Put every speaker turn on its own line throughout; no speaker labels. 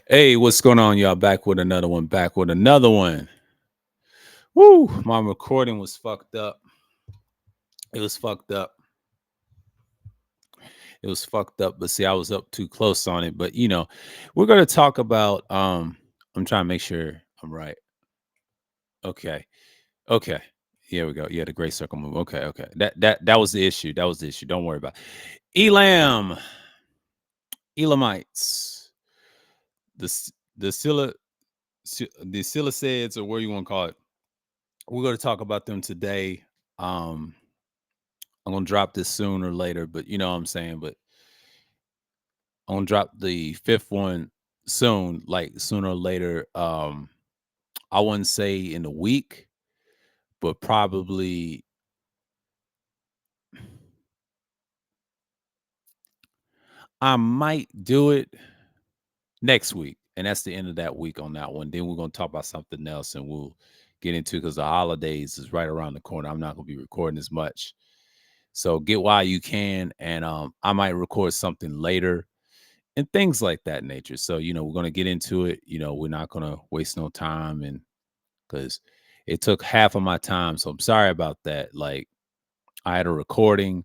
Hey, what's going on, y'all? Back with another one. Back with another one. Woo! My recording was fucked up. It was fucked up. It was fucked up. But see, I was up too close on it. But we're gonna talk about. I'm trying to make sure I'm right. Okay. Okay. Here we go. Yeah, the great circle move. Okay. Okay. That was the issue. That was the issue. Don't worry about it. Elamites. The the Silicids, or what you want to call it. We're going to talk about them today. Um, I'm gonna drop this sooner or later, but you know what I'm saying. But I'm gonna drop the fifth one soon, like sooner or later. I wouldn't say in a week, but probably I might do it next week, and that's the end of that week on that one. Then we're gonna talk about something else, and we'll get into because the holidays is right around the corner. I'm not gonna be recording as much, so get while you can, and I might record something later and things like that nature. So, we're going to get into it. We're not going to waste no time, and because it took half of my time. So I'm sorry about that. Like, I had a recording,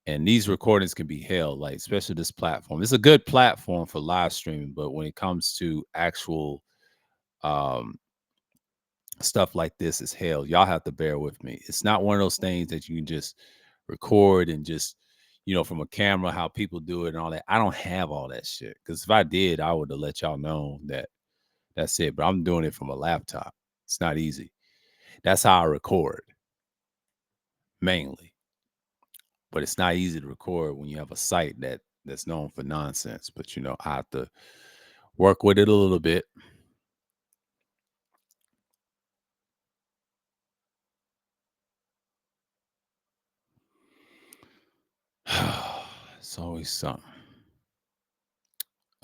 and these recordings can be held, like, especially this platform. It's a good platform for live streaming, but when it comes to actual um, stuff like this, is hell. Y'all have to bear with me. It's not one of those things that you can just record and just from a camera, how people do it and all that. I don't have all that shit, because if I did, I would have let y'all know that that's it. But I'm doing it from a laptop. It's not easy. That's how I record mainly. But it's not easy to record when you have a site that's known for nonsense. But I have to work with it a little bit. It's always something.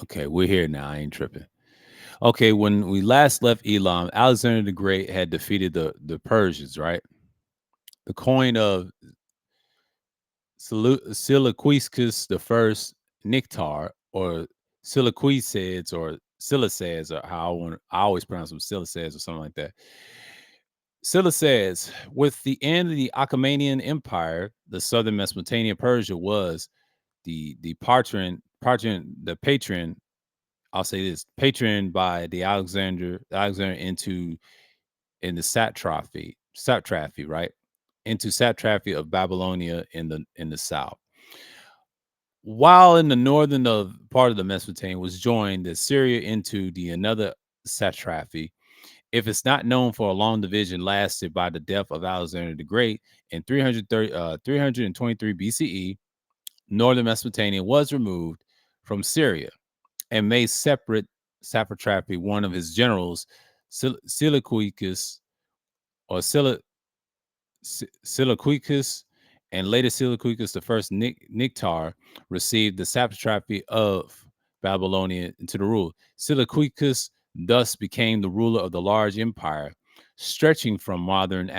Okay, we're here now. I ain't tripping. Okay, when we last left Elam, Alexander the Great had defeated the Persians, right? The coin of Siliquiscus the first Nictar, or Siliquices, or Silices, or how I always pronounce them Silices or something like that. Silices, with the end of the Achaemenian Empire, the southern Mesopotamia, Persia was the the patron. I'll say this: patron by the Alexander into in the satrapy, right? Into satrapy of Babylonia in the south. While in the northern of part of the Mesopotamia was joined the Syria into the another satrapy. If it's not known, for a long division lasted by the death of Alexander the Great in 323 BCE, northern Mesopotamia was removed from Syria and made separate satrapy. One of his generals, Siliquicus, or Siliquicus, and later Siliquicus the first Nictar, received the satrapy of Babylonia into the rule. Siliquicus thus became the ruler of the large empire stretching from modern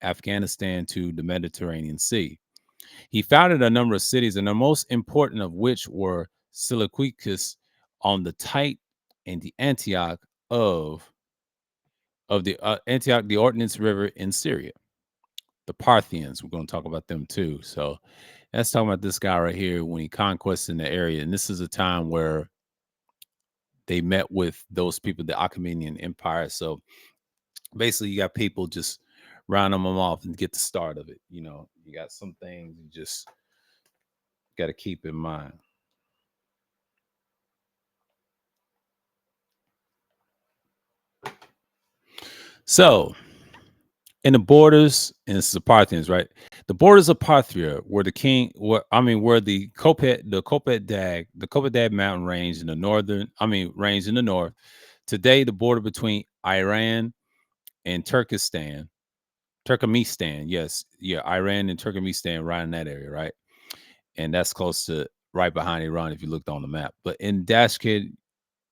Afghanistan to the Mediterranean Sea. He founded a number of cities, and the most important of which were Siliquicus on the Tite and the Antioch, the Ordnance River in Syria. The Parthians, we're going to talk about them too. So let's talk about this guy right here when he conquested the area. And this is a time where they met with those people, the Achaemenian Empire. So basically, you got people just rounding them off and get the start of it. You got some things you just got to keep in mind. So in the borders, and it's the Parthians, right? The borders of Parthia were where the Kopet mountain range in the range in the north. Today, the border between Iran and Turkmenistan, yes, yeah, Iran and Turkmenistan, right in that area, right? And that's close to right behind Iran if you looked on the map. But in Dashkid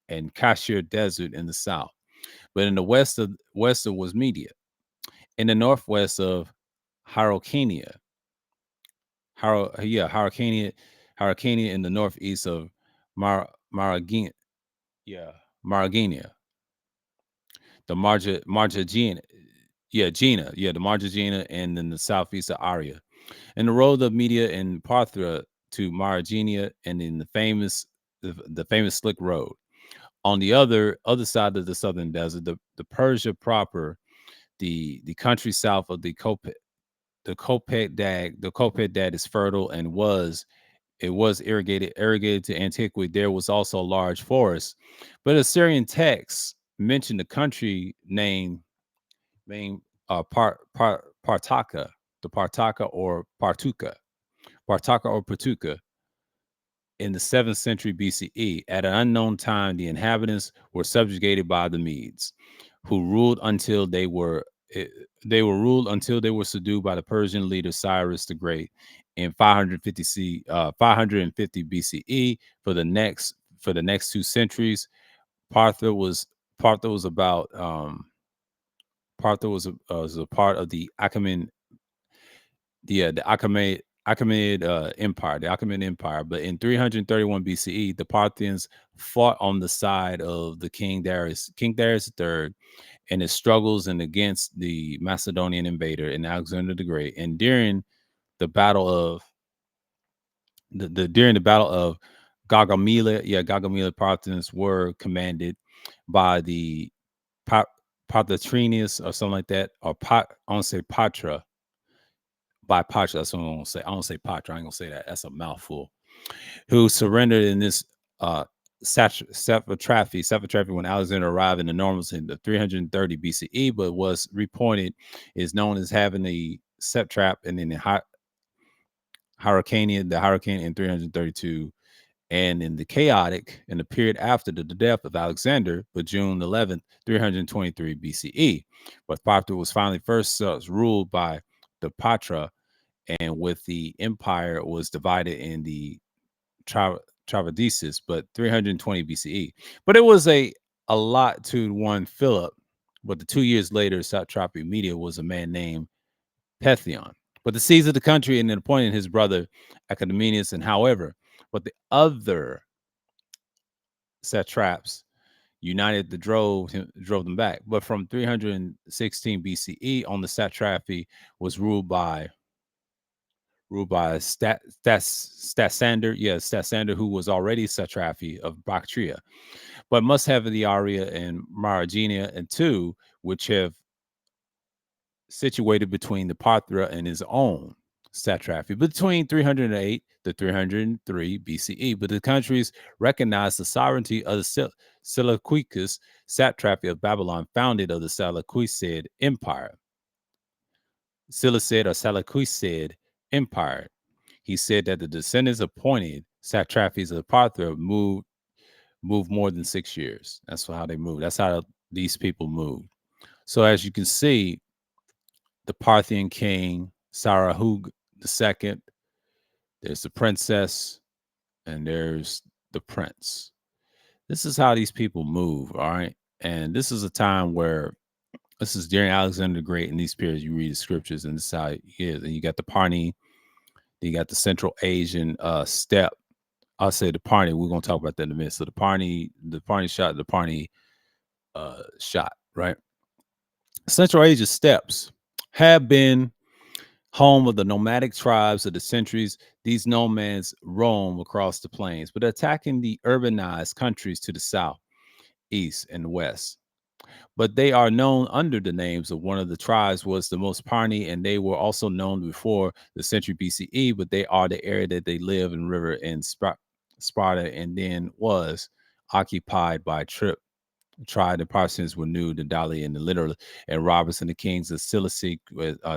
and Kashmir Desert in the south, but in the west of was Media, in the northwest of Harokania, Harokania in the northeast of Maragin, yeah, Margina, the Margina, yeah, Gina, yeah, the Margina, and then the southeast of Aria, and the road of Media and Parthia to Margina, and then the famous Slick Road. On the other side of the southern desert, the Persia proper, the country south of the Kopet Dag is fertile and was irrigated to antiquity. There was also a large forest, but Assyrian texts mention the country name Partaka, the Partaka or Patuka, in the 7th century BCE. At an unknown time, the inhabitants were subjugated by the Medes, who ruled until eh, ruled until they were subdued by the Persian leader Cyrus the Great in 550 BCE. For the next 2 centuries, Partha was Partha was about Partha was a part of the Achaemenid Empire, the Achaemenid Empire. But in 331 BCE, the Parthians fought on the side of the King Darius III, and his struggles and against the Macedonian invader and Alexander the Great. And the battle of during the battle of Gaugamela, Parthians were commanded by the Pa- Parthatrinius or something like that, or I want to say Patra, by Patra. That's what I'm gonna say. I don't say Patra. I ain't gonna say that. That's a mouthful. Who surrendered in this Satraphy when Alexander arrived in the Normans in the 330 BCE, but was reported is known as having the Satrap and then the Hyrcanian in 332, and in the chaotic in the period after the death of Alexander, but June 11th, 323 BCE. But Parthia was finally first ruled by the Patra, and with the empire was divided in the Travadesis, but 320 BCE. But it was a lot to one Philip. But the 2 years later, satrapy media was a man named Pethion. But the seeds of the country and then appointed his brother Academenius, and however, but the other satraps united drove them back. But from 316 BCE on, the satrapy was ruled by Statsander, Statsander, who was already satrapy of Bactria, but must have the Aria and Maragina and two, which have situated between the Parthia and his own satrapy between 308 to 303 BCE. But the countries recognized the sovereignty of the Seleucus satrapy of Babylon, founded of the Seleucid Empire. Seleucid or Seleucid Empire. He said that the descendants appointed satrapies of Parthia moved more than 6 years. That's how they moved. That's how these people moved. So as you can see, the Parthian king Sarahug II, there's the princess, and there's the prince. This is how these people move. All right, and this is a time where this is during Alexander the Great. In these periods, you read the scriptures, and this is how it is. And you got the Parni, then you got the Central Asian steppe. I'll say the Parni. We're gonna talk about that in a minute. So the Parni shot, right? Central Asia steppes have been home of the nomadic tribes of the centuries. These nomads roam across the plains, but attacking the urbanized countries to the south, east, and west. But they are known under the names of one of the tribes was the most Parni, and they were also known before the century BCE, but they are the area that they live in river and Sparta, and then was occupied by tried the Parthians were new to Dali and the literal and Robertson, the kings of Seleucid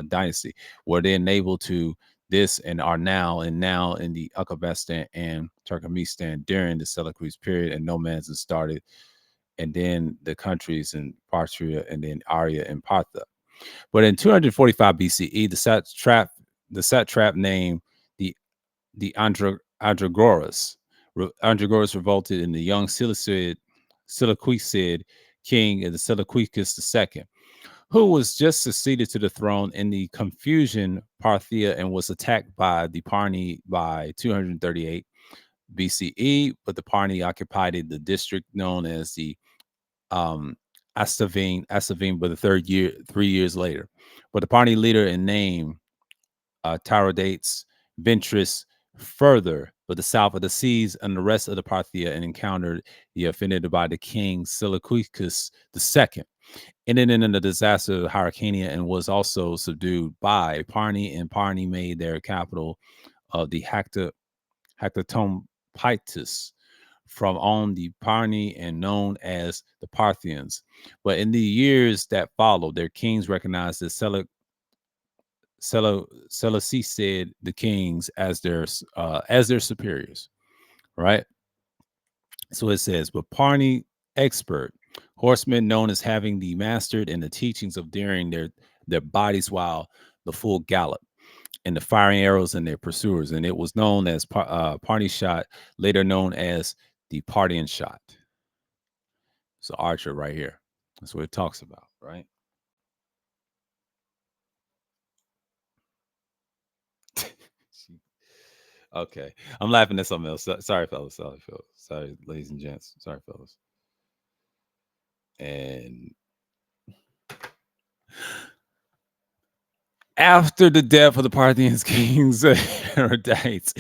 dynasty, were then able to this and are now in the Uzbekistan and Turkmenistan during the Seleucid period, and nomads have started, and then the countries in Parthia and then Arya and Partha. But in 245 BCE, the satrap named the Andragoras. Andragoras revolted in the young Seleucid king of the Seleucus II, who was just succeeded to the throne in the confusion Parthia and was attacked by the Parni by 238. BCE, but the party occupied the district known as the um, Asavine, but the 3 years later. But the party leader in name, Tiridates, ventures further, but the south of the seas and the rest of the Parthia, and encountered the offended by the king Seleucus II, ended in the disaster of Hyrcania, and was also subdued by Parni, and Parni made their capital of the Hecatompytus from on the Parni and known as the Parthians. But in the years that followed, their kings recognized the Seleucid the kings as their superiors, right? So it says, but Parni expert horsemen known as having the mastered in the teachings of daring their bodies while the full gallop and the firing arrows in their pursuers, and it was known as Party shot, later known as the Parthian shot. So archer right here. That's what it talks about, right? Okay, I'm laughing at something else. Sorry, fellas. Sorry, fellas. Sorry, ladies and gents. Sorry, fellas. And after the death of the Parthians kings, Herodotus,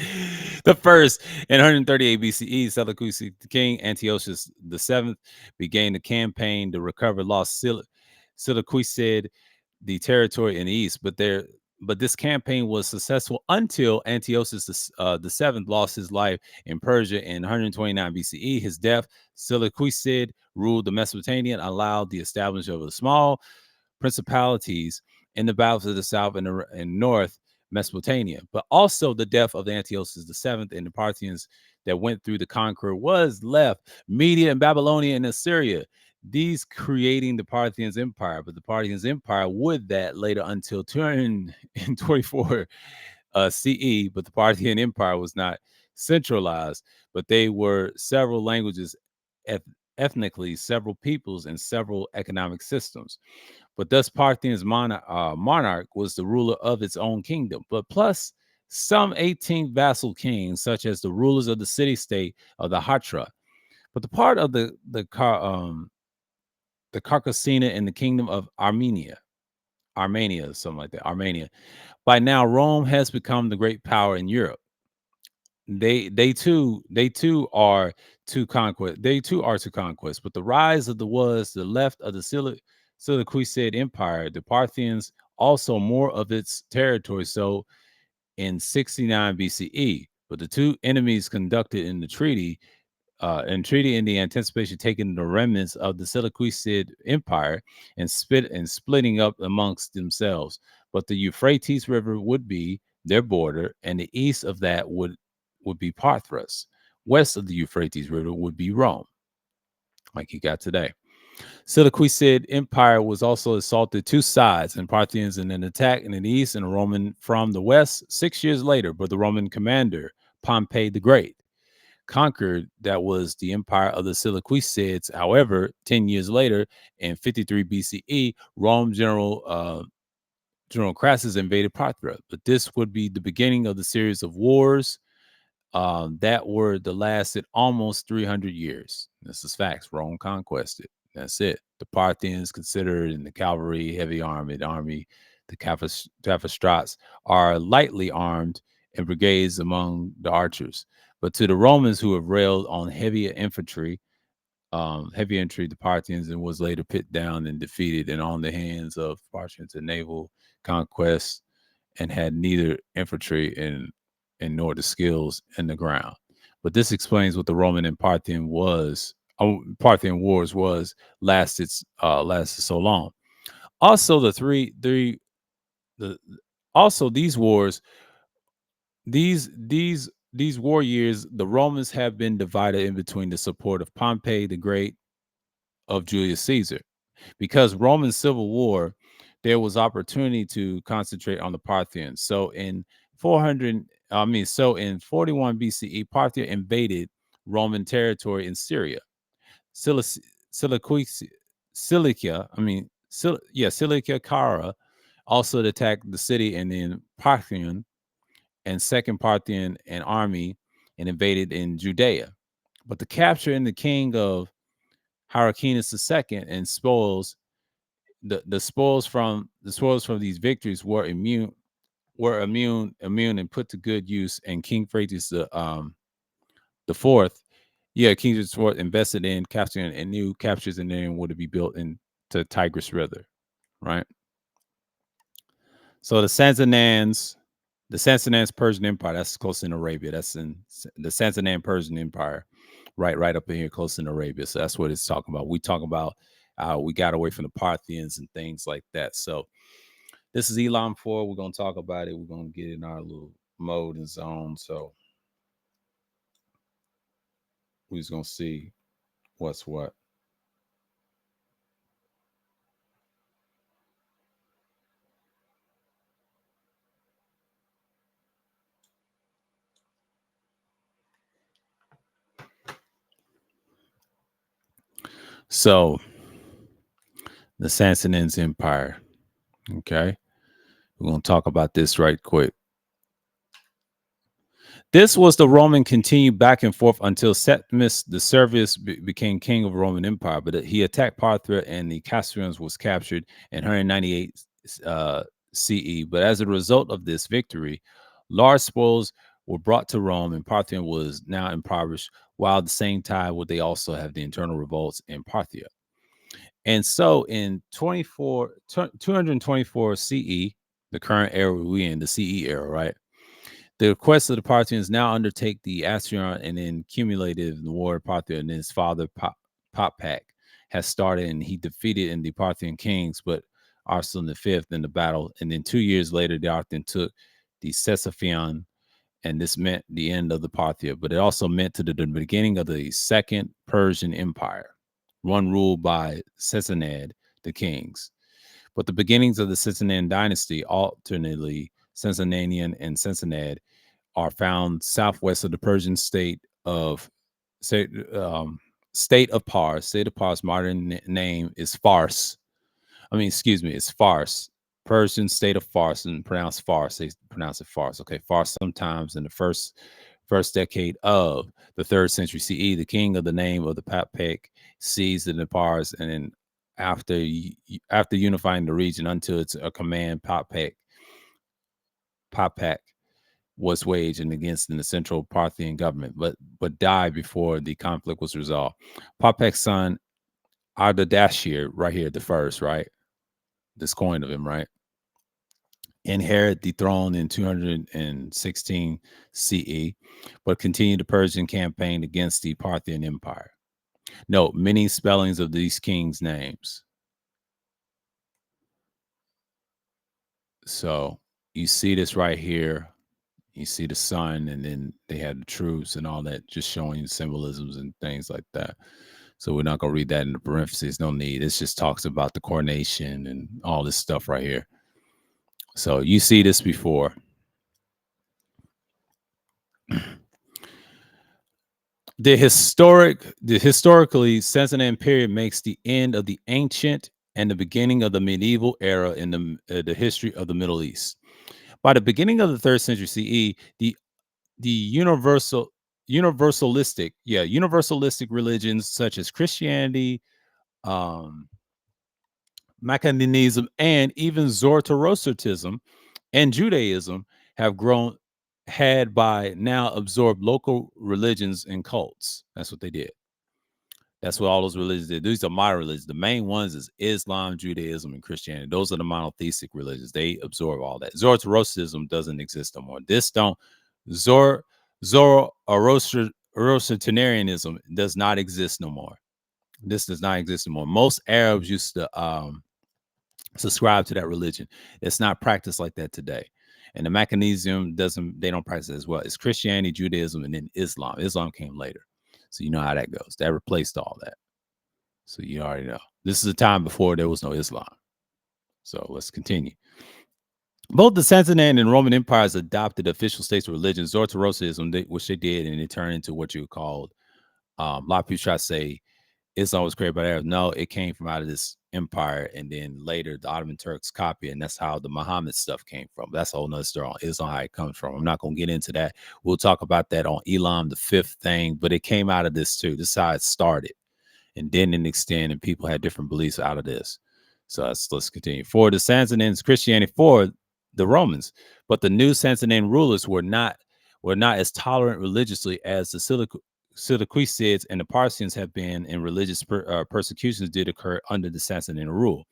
the first in 138 BCE, Seleucus king Antiochus VII began the campaign to recover lost Seleucid the territory in the east. But this campaign was successful until Antiochus the seventh lost his life in Persia in 129 BCE. His death, Seleucid ruled the Mesopotamian, allowed the establishment of a small principalities in the battles of the south and north Mesopotamia. But also the death of Antiochus the seventh and the Parthians that went through the conqueror was left Media and Babylonia and Assyria, these creating the Parthians Empire. But the Parthians Empire would that later until 224 CE, but the Parthian Empire was not centralized, but they were several languages, ethnically, several peoples, and several economic systems. But thus Parthians monarch was the ruler of its own kingdom, but plus some 18 vassal kings, such as the rulers of the city-state of the Hatra. But the part of the Carcasina in the kingdom of Armenia, something like that, Armenia. By now, Rome has become the great power in Europe. They too are to conquest. They too are to conquest. But the rise of the left of the Seleucid Empire, the Parthians also more of its territory. So in 69 BCE, but the two enemies conducted in the treaty in the anticipation taking the remnants of the Seleucid Empire and splitting up amongst themselves. But the Euphrates River would be their border, and the east of that would be Parthros. West of the Euphrates River would be Rome, like you got today. Seleucid Empire was also assaulted two sides, and Parthians in an attack in the east and a Roman from the west 6 years later. But the Roman commander, Pompey the Great, conquered that was the empire of the Seleucids. However, 10 years later, in 53 BCE, Rome General Crassus invaded Parthia. But this would be the beginning of the series of wars that were the lasted almost 300 years. This is facts. Rome conquested. That's it. The Parthians considered in the cavalry, heavy army, the Capistrats are lightly armed and brigades among the archers. But to the Romans who have railed on heavy entry, the Parthians, and was later put down and defeated and on the hands of Parthians in naval conquest and had neither infantry nor the skills in the ground. But this explains what the Roman and Parthian wars lasted so long. Also, the also these wars these war years, the Romans have been divided in between the support of Pompey the Great of Julius Caesar. Because Roman civil war, there was opportunity to concentrate on the Parthians. So in 41 BCE, Parthia invaded Roman territory in Syria. Cilicia, Cilicia, Cilicia Cara also attacked the city, and then Parthian and Second Parthian and army and invaded in Judea. But the capture and the king of Hyrcanus II and spoils the spoils from these victories were immune and put to good use. And King Phrases the fourth, yeah, King Phrases the fourth invested in capturing and new captures and then would be built into Tigris River, right? So the Sassanidans Persian Empire, that's close in Arabia. That's in the Sassanid Persian Empire, right up in here, close in Arabia. So that's what it's talking about. We talk about we got away from the Parthians and things like that. So this is Elam 4. We're gonna talk about it. We're gonna get in our little mode and zone. So we're just gonna see what's what. So the Sassanid Empire. Okay, we're gonna talk about this right quick. This was the Roman continued back and forth until Septimus the Servius became king of the Roman Empire, but he attacked Parthia and the Castrians was captured in 198 CE. But as a result of this victory, large spoils were brought to Rome, and Parthia was now impoverished. While at the same time, would they also have the internal revolts in Parthia? And so in 224 CE, the current era we in, the CE era, right? The request of the Parthians now undertake the Astrian and then cumulative in the war of Parthia, and his father Popak has started, and he defeated in the Parthian kings, but Arslan V in the battle. And then 2 years later, the Arthan took the Ctesiphon, and this meant the end of the Parthia, but it also meant to the beginning of the Second Persian Empire, one ruled by Sassanid, the kings. But the beginnings of the Sassanid dynasty, alternately Sasanian and Sassanid, are found southwest of the Persian state, state of Pars. State of Pars' modern name is Fars. I mean, excuse me, it's Fars. Persian state of Fars, and pronounced Fars. They pronounce it Fars. Okay, Fars. Sometimes in the first decade of the 3rd century CE, the king of the name of the Papek seized the Pars, and then after unifying the region until its a command Papek was waged and against in the central Parthian government, but died before the conflict was resolved. Papek's son Ardashir, right here, the first, right? This coin of him, right? Inherit the throne in 216 CE, but continued the Persian campaign against the Parthian Empire. Note many spellings of these kings' names. So you see this right here. You see the sun, and then they had the troops and all that, just showing symbolisms and things like that. So we're not gonna read that in the parentheses. No need. It just talks about the coronation and all this stuff right here. So you see this before. The historically Sassanid period makes the end of the ancient and the beginning of the medieval era in the history of the Middle East. By the beginning of the 3rd century CE, the universalistic religions such as Christianity, um, Maccabeism, and even Zoroastrianism and Judaism have grown had by now absorbed local religions and cults. That's what they did. That's what all those religions did. These are modern religions. The main ones is Islam, Judaism, and Christianity. Those are the monotheistic religions. They absorb all that. Zoroastrianism doesn't exist no more. This don't Zor Zoroastrianism does not exist no more. This does not exist no more. Most Arabs used to subscribe to that religion. It's not practiced like that today. And the Maccabeism they don't practice it as well. It's Christianity, Judaism, and then Islam. Islam came later. So you know how that goes. That replaced all that. So you already know. This is a time before there was no Islam. So let's continue. Both the Sassanid and Roman empires adopted official states of religion, Zoroastrianism, which they did, and it turned into what you called, a lot of people try to say Islam was created by the Arabs. No, it came from out of this empire, and then later the Ottoman Turks copy, and that's how the Muhammad stuff came from. That's a whole nother story on Islam, how it comes from. I'm not gonna get into that. We'll talk about that on Elam the fifth thing, but it came out of this too. This is how it started, and then it extended, and people had different beliefs out of this. So let's continue. For the Sasanians, Christianity for the Romans, but the new Sasanian rulers were not as tolerant religiously as the Seleucids and the Parthians have been, and religious persecutions did occur under the Sasanian rule.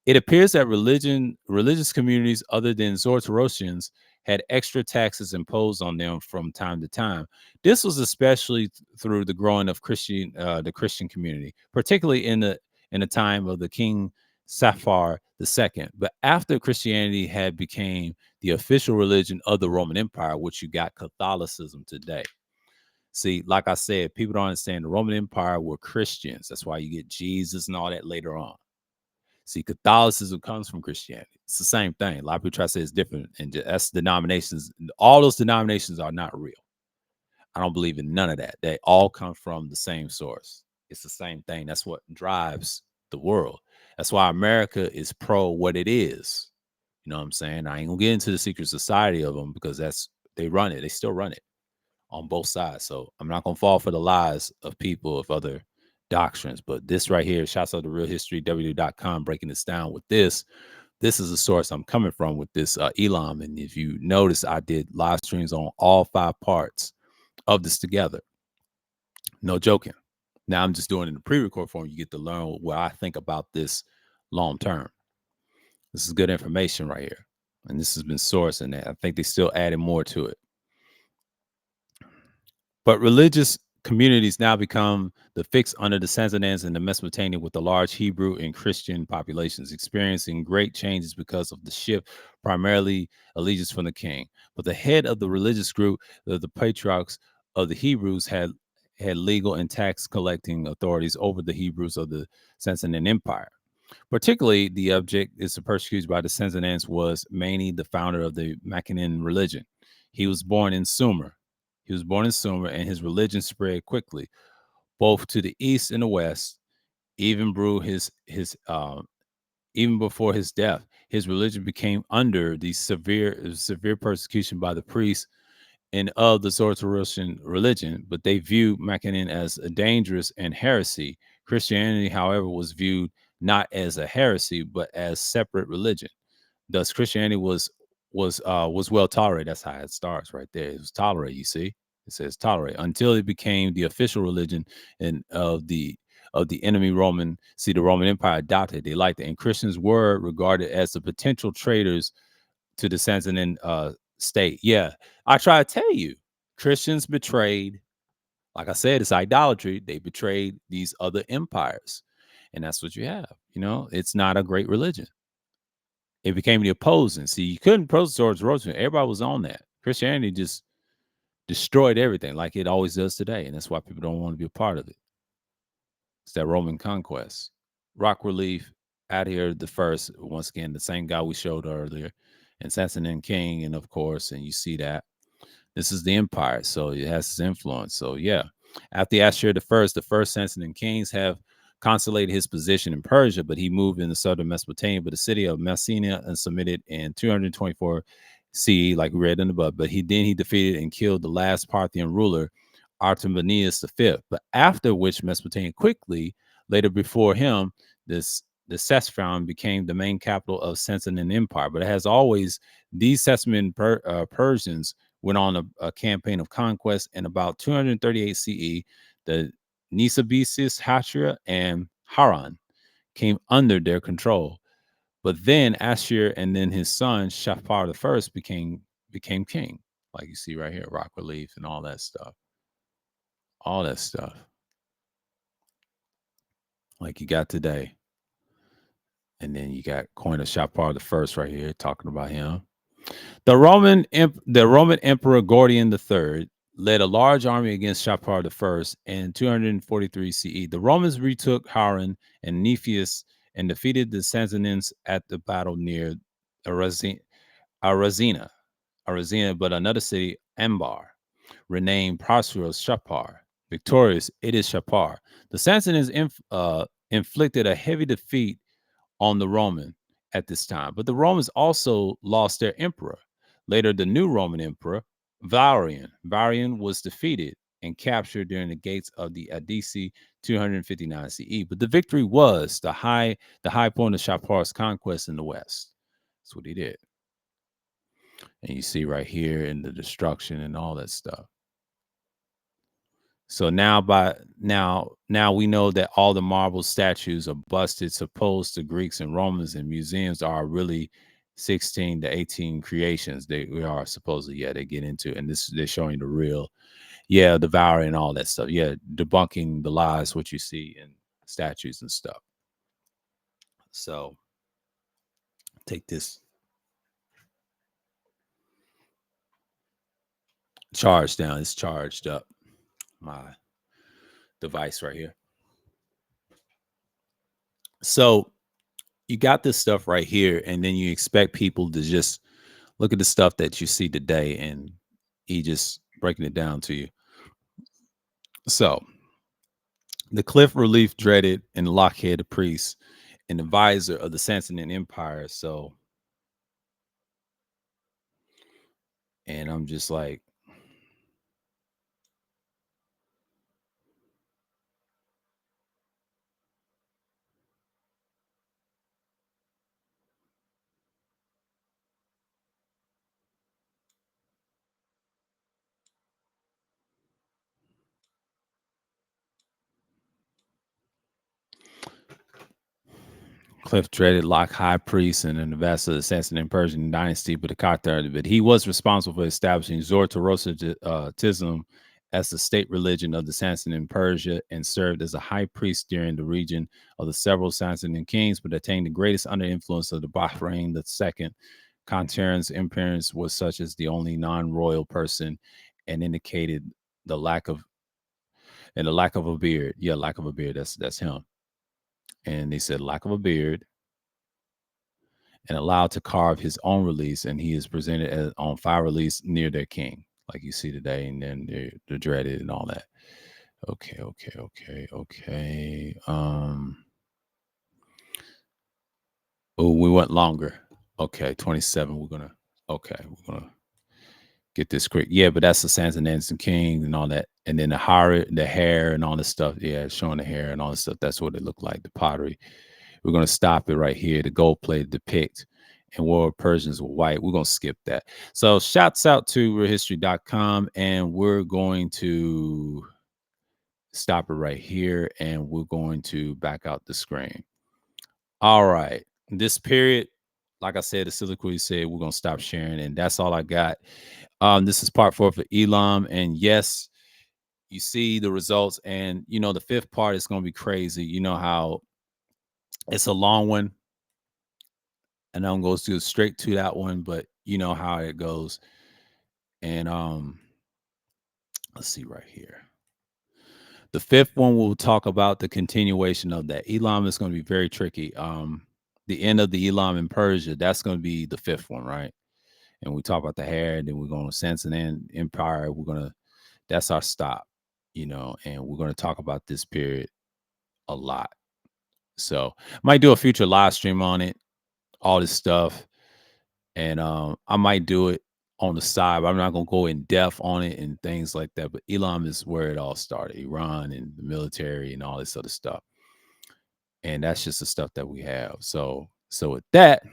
It appears that religious communities other than Zoroastrians had extra taxes imposed on them from time to time. This was especially through the growing of the Christian community, particularly in the time of the King Safar II. But after Christianity had became the official religion of the Roman Empire, which you got Catholicism today. See, like I said, people don't understand the Roman Empire were Christians. That's why you get Jesus and all that later on. See, Catholicism comes from Christianity. It's the same thing. A lot of people try to say it's different, and that's denominations. All those denominations are not real. I don't believe in none of that. They all come from the same source. It's the same thing. That's what drives the world. That's why America is pro what it is. You know what I'm saying? I ain't gonna get into the secret society of them because they run it. They still run it on both sides. So I'm not gonna fall for the lies of people of other doctrines. But this right here, shouts out to Real History W.com, breaking this down with this. This is the source I'm coming from with this Elam. And if you notice, I did live streams on all 5 parts of this together. No joking. Now I'm just doing it in the pre-record form. You get to learn what I think about this long term. This is good information right here. And this has been sourced, and I think they still adding more to it. But religious communities now become the fix under the Sasanians and the Mesopotamia, with the large Hebrew and Christian populations experiencing great changes because of the shift, primarily allegiance from the king. But the head of the religious group, the patriarchs of the Hebrews, had legal and tax collecting authorities over the Hebrews of the Sasanian Empire. Particularly, the object is the persecution by the Sasanians was Mani, the founder of the Maccabean religion. He was born in Sumer. And his religion spread quickly, both to the east and the west. Even brew his even before his death, his religion became under the severe persecution by the priests and of the Zoroastrian religion, but they viewed Maccabean as a dangerous and heresy. Christianity, however, was viewed not as a heresy, but as separate religion. Thus, Christianity was well tolerated. That's how it starts right there. It was tolerated. You see, it says tolerate until it became the official religion and of the enemy Roman. See, the Roman Empire adopted. They liked it, and Christians were regarded as the potential traitors to the Sasanian state. Yeah, I try to tell you, Christians betrayed. Like I said, it's idolatry. They betrayed these other empires, and that's what you have. It's not a great religion. It became the opposing. See, you couldn't protest towards Roosevelt. Everybody was on that. Christianity just destroyed everything like it always does today. And that's why people don't want to be a part of it. It's that Roman conquest. Rock relief out here, the first, once again, the same guy we showed earlier, and Sasanian King. And of course, and you see that this is the empire. So it has its influence. So yeah, after Ashur the first Sasanian kings have consolidated his position in Persia, but he moved into southern Mesopotamia, but the city of Messenia and submitted in 224 CE, like we read in the above. But he defeated and killed the last Parthian ruler, Artabanus V. But after which Mesopotamia quickly, later before him, the Sasfan became the main capital of Sasanian Empire. But it has always these Sasanian Persians went on a campaign of conquest in about 238 CE. The Nisabisis, Hatra, and Haran came under their control. But then Ashur and then his son Shapar the first became king, like you see right here, rock relief and all that stuff. All that stuff. Like you got today. And then you got coin of Shapar the first right here, talking about him. The Roman Emperor Gordian III led a large army against Shapar I in 243 CE. The Romans retook Haran and Nephius and defeated the Sasanians at the battle near Arazina, Arazina, but another city, Ambar, renamed Prosperous Shapar. Victorious, it is Shapar. The Sassanids inflicted a heavy defeat on the Roman at this time, but the Romans also lost their emperor. Later, the new Roman emperor, Valerian was defeated and captured during the gates of the Adici 259 CE. But the victory was the high point of Shapar's conquest in the west. That's what he did. And you see right here in the destruction and all that stuff. So now we know that all the marble statues are busted, supposed to Greeks and Romans and museums are really 16 to 18 creations. We are supposedly, yeah, they get into, and this they're showing the real, yeah, devouring and all that stuff. Yeah, debunking the lies, what you see in statues and stuff. So take this charge down. It's charged up. My device right here. So you got this stuff right here, and then you expect people to just look at the stuff that you see today, and he just breaking it down to you. So the cliff relief dreaded and Lockheed the priest and the visor of the Sassanid Empire. So, and I'm just like, Cliff dreaded Lock High Priest and an ambassador of the Sassanid Persian dynasty, but but he was responsible for establishing Zoroastrianism as the state religion of the Sassanid Persia and served as a high priest during the region of the several Sassanid kings, but attained the greatest under influence of the Bahrain II. Contaran's appearance was such as the only non-royal person and indicated the lack of a beard. Yeah, lack of a beard. That's him. And they said lack of a beard and allowed to carve his own release, and he is presented on fire release near their king, like you see today, and then they're dreaded and all that. Okay. Oh, we went longer. Okay, 27. We're gonna get this quick. Yeah, but that's the Sansa King and all that, and then the hair and all this stuff. Yeah, showing the hair and all this stuff. That's what it looked like. The pottery. We're going to stop it right here. The gold plate depict and war Persians were white. We're going to skip that. So shouts out to realhistory.com, and we're going to stop it right here, and we're going to back out the screen. All right. This period, like I said, the soliloquy said, we're going to stop sharing, and that's all I got. This is part 4 for Elam, and yes, you see the results, and the fifth part is going to be crazy. You know how it's a long one, and I'm going to go straight to that one, but you know how it goes. And let's see right here. The fifth one will talk about the continuation of that. Elam is going to be very tricky. The end of the Elam in Persia, that's going to be the fifth one, right? And we talk about the hair, and then we're going to Sassanid Empire. That's our stop, and we're going to talk about this period a lot. So might do a future live stream on it, all this stuff. And I might do it on the side, but I'm not gonna go in depth on it and things like that. But Elam is where it all started, Iran and the military and all this other stuff. And that's just the stuff that we have. So with that,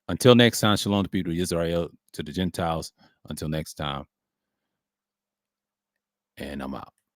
until next time, shalom to people of Israel, to the Gentiles. Until next time, and I'm out.